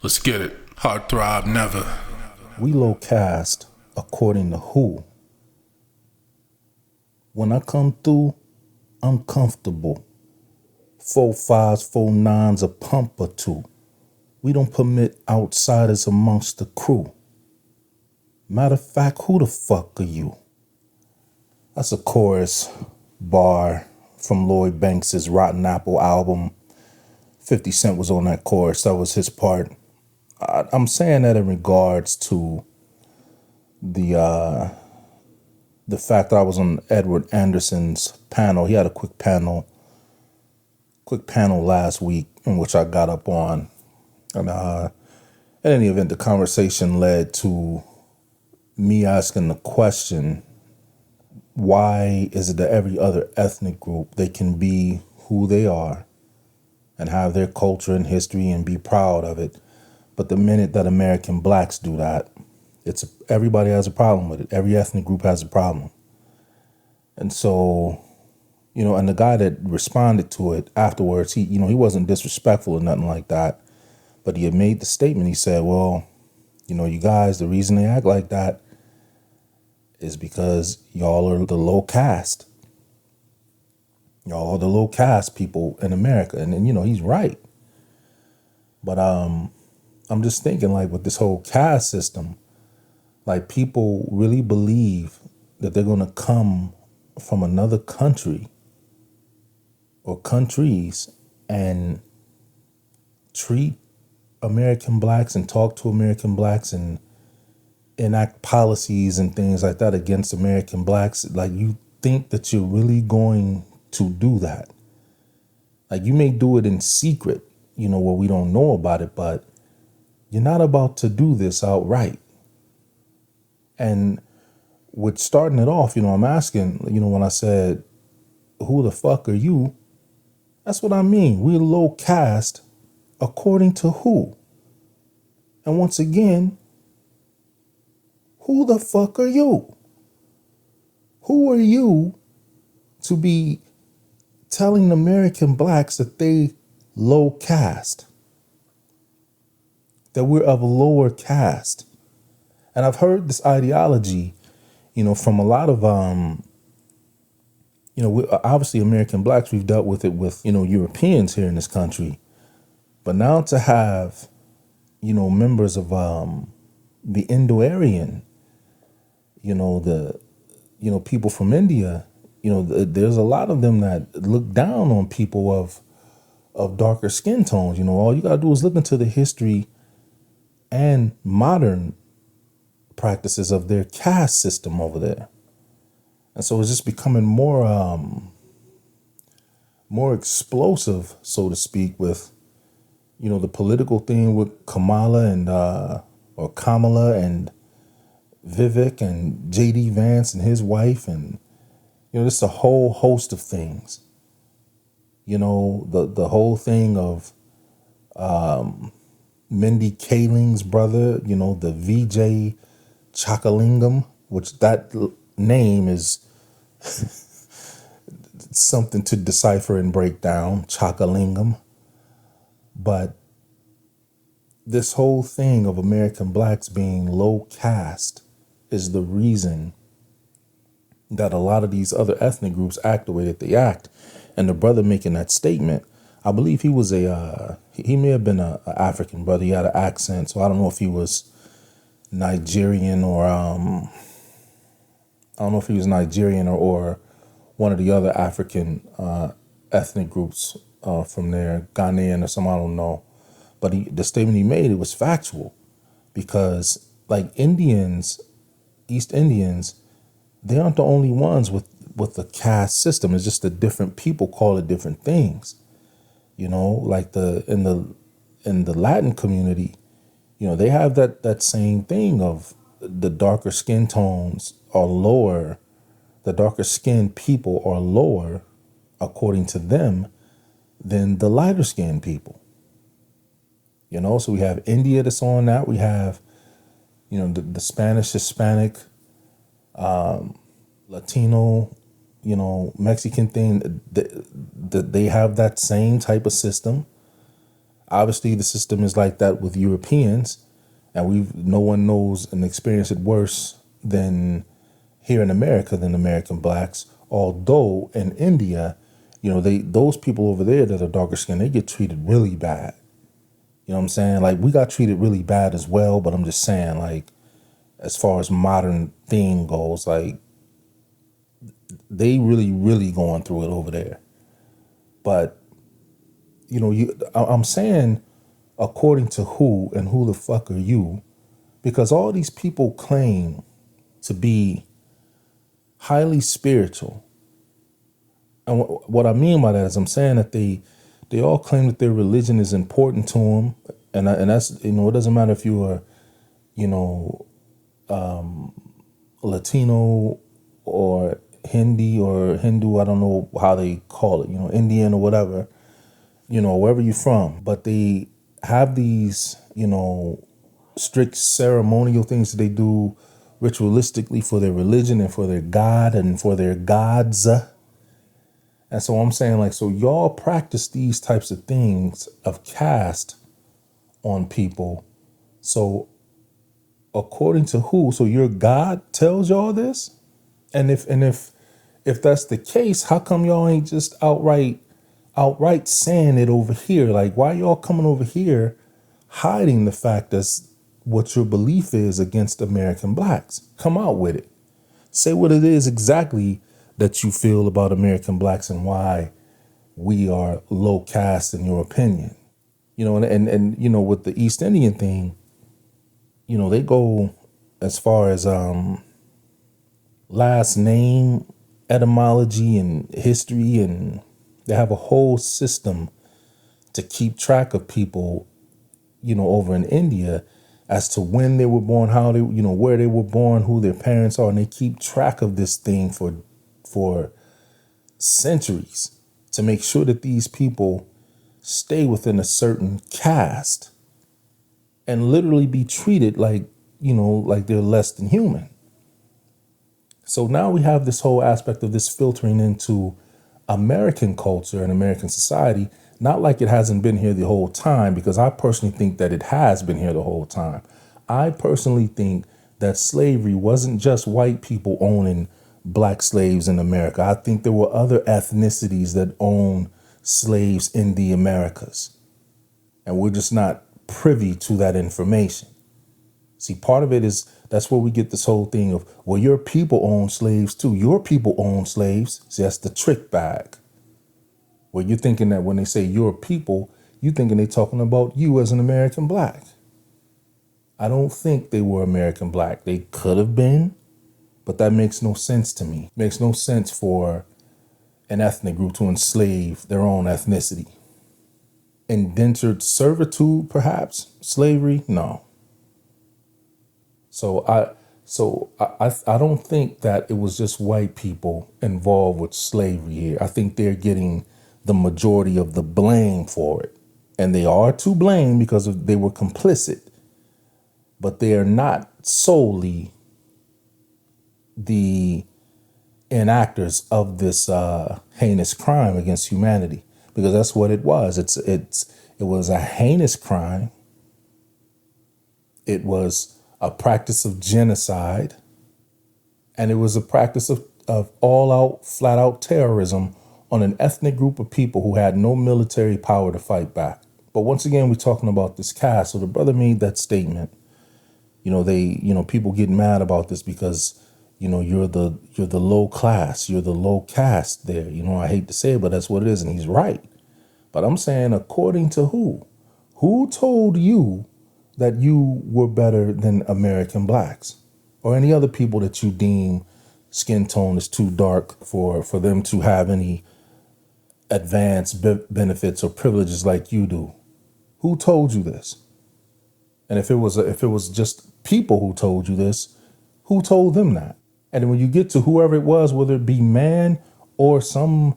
Let's get it. Hard throb never. We low caste according to who? When I come through, I'm comfortable. 4 5s, 4 9s, a pump or two. We don't permit outsiders amongst the crew. Matter of fact, who the fuck are you? That's a chorus bar from Lloyd Banks' Rotten Apple album. 50 Cent was on that chorus. That was his part. I'm saying that in regards to the fact that I was on Edward Anderson's panel. He had a quick panel last week in which I got up on. And in any event, the conversation led to me asking the question, why is it that every other ethnic group, they can be who they are and have their culture and history and be proud of it, but the minute that American blacks do that, everybody has a problem with it. Every ethnic group has a problem. And so, and the guy that responded to it afterwards, he wasn't disrespectful or nothing like that, but he had made the statement. He said, well, you guys, the reason they act like that is because y'all are the low caste. Y'all are the low caste people in America. And then, he's right. But I'm just thinking, like, with this whole caste system, like, people really believe that they're going to come from another country or countries and treat American blacks and talk to American blacks and enact policies and things like that against American blacks. Like, you think that you're really going to do that. Like, you may do it in secret, where we don't know about it, but you're not about to do this outright. And with starting it off, I'm asking, when I said, who the fuck are you? That's what I mean. We're low caste according to who? And once again, who the fuck are you? Who are you to be telling American blacks that they low caste? That we're of a lower caste? And I've heard this ideology, from a lot of, obviously American blacks, we've dealt with it with, Europeans here in this country. But now to have, members of the Indo-Aryan, people from India, there's a lot of them that look down on people of darker skin tones. All you got to do is look into the history and modern practices of their caste system over there. And so it's just becoming more explosive, so to speak, with, the political thing with Kamala and Vivek and JD Vance and his wife, and just a whole host of things. The whole thing of Mindy Kaling's brother, the VJ Chakalingam, which that name is something to decipher and break down, Chakalingam. But this whole thing of American blacks being low caste is the reason that a lot of these other ethnic groups act the way that they act. And the brother making that statement, I believe he was he may have been a African brother. He had an accent, so I don't know if he was Nigerian or or one of the other African ethnic groups from there, Ghanaian or something, I don't know. But the statement he made, it was factual, because like East Indians, they aren't the only ones with the caste system. It's just that different people call it different things. Like in the Latin community, they have that same thing of the darker skin tones are lower. The darker skinned people are lower, according to them, than the lighter skinned people. So we have India that's on that. We have, the Spanish, Hispanic, Latino, Mexican thing. They have that same type of system. Obviously, the system is like that with Europeans, and no one knows and experienced it worse than here in America than American blacks. Although in India, those people over there that are darker skinned, they get treated really bad. You know what I'm saying? Like, we got treated really bad as well, but I'm just saying, like, as far as modern thing goes, like, they really, really going through it over there. But, I'm saying, according to who and who the fuck are you? Because all these people claim to be highly spiritual. And what I mean by that is I'm saying that they all claim that their religion is important to them. And that's, it doesn't matter if you are, Latino or Hindu, I don't know how they call it, Indian or whatever, wherever you're from. But they have these, strict ceremonial things that they do ritualistically for their religion and for their God and for their gods. And so I'm saying, like, so y'all practice these types of things of caste on people. So according to who? So your God tells y'all this? And if that's the case, how come y'all ain't just outright saying it over here? Like, why y'all coming over here hiding the fact that's what your belief is against American blacks? Come out with it. Say what it is exactly that you feel about American blacks and why we are low caste in your opinion. And with the East Indian thing, they go as far as last name etymology and history, and they have a whole system to keep track of people, over in India as to when they were born, how they, where they were born, who their parents are, and they keep track of this thing for centuries to make sure that these people stay within a certain caste and literally be treated like, like they're less than human. So now we have this whole aspect of this filtering into American culture and American society, not like it hasn't been here the whole time, because I personally think that it has been here the whole time. I personally think that slavery wasn't just white people owning black slaves in America. I think there were other ethnicities that owned slaves in the Americas, and we're just not privy to that information. See, part of it is that's where we get this whole thing of, well, your people own slaves too. Your people own slaves. See, that's the trick bag. Where you're thinking that when they say your people, you're thinking they're talking about you as an American black. I don't think they were American black. They could have been, but that makes no sense to me. It makes no sense for an ethnic group to enslave their own ethnicity. Indentured servitude, perhaps? Slavery? No. So I don't think that it was just white people involved with slavery here. I think they're getting the majority of the blame for it. And they are to blame because they were complicit. But they are not solely the enactors of this heinous crime against humanity, because that's what it was. It was a heinous crime. It was a practice of genocide, and it was a practice of all out, flat out terrorism on an ethnic group of people who had no military power to fight back. But once again, we're talking about this caste. So the brother made that statement. People get mad about this because, you're the low class, you're the low caste there. I hate to say it, but that's what it is. And he's right. But I'm saying, according to who? Who told you that you were better than American blacks or any other people that you deem skin tone is too dark for them to have any advanced benefits or privileges like you do? Who told you this? And if it was just people who told you this, who told them that? And when you get to whoever it was, whether it be man or some,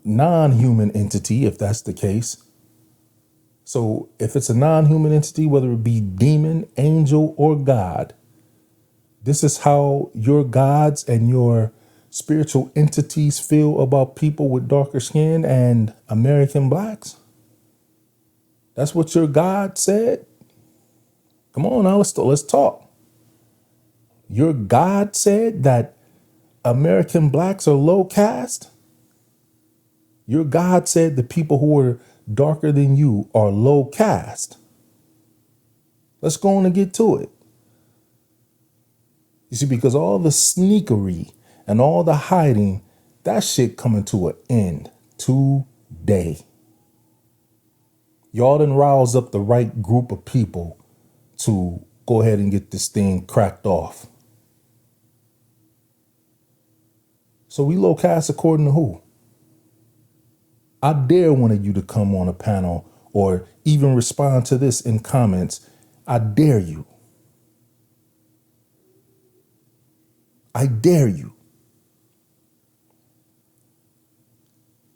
non-human entity, if that's the case. So if it's a non-human entity, whether it be demon, angel, or God, this is how your gods and your spiritual entities feel about people with darker skin and American blacks? That's what your God said? Come on now, let's talk. Your God said that American blacks are low caste? Your God said the people who are darker than you are low caste. Let's go on and get to it. You see, because all the sneakery and all the hiding, that shit coming to an end today. Y'all done roused up the right group of people to go ahead and get this thing cracked off. So we low caste according to who? I dare one of you to come on a panel or even respond to this in comments. I dare you. I dare you.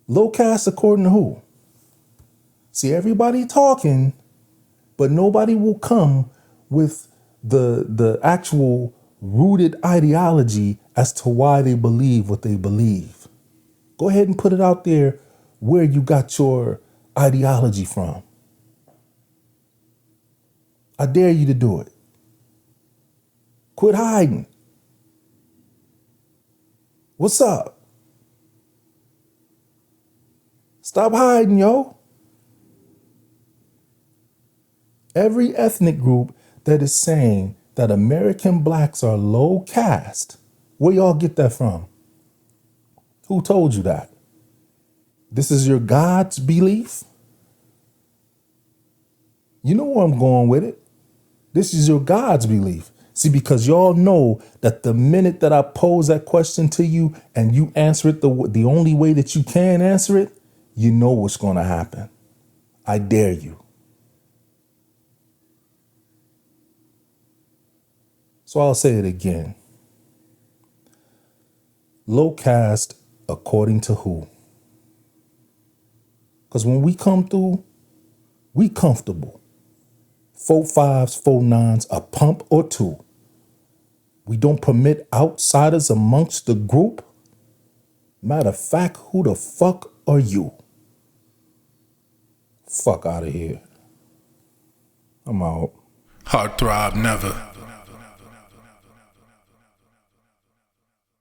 Low caste according to who? See, everybody talking, but nobody will come with the actual rooted ideology as to why they believe what they believe. Go ahead and put it out there where you got your ideology from. I dare you to do it. Quit hiding. What's up? Stop hiding, yo. Every ethnic group that is saying that American blacks are low caste, where y'all get that from? Who told you that? This is your God's belief? You know where I'm going with it. This is your God's belief. See, because y'all know that the minute that I pose that question to you and you answer it the only way that you can answer it, you know what's going to happen. I dare you. So I'll say it again. Low caste according to who? Because when we come through, we comfortable. 4 5s, 4 9s, a pump or two. We don't permit outsiders amongst the group. Matter of fact, who the fuck are you? Fuck out of here. I'm out. Throb never.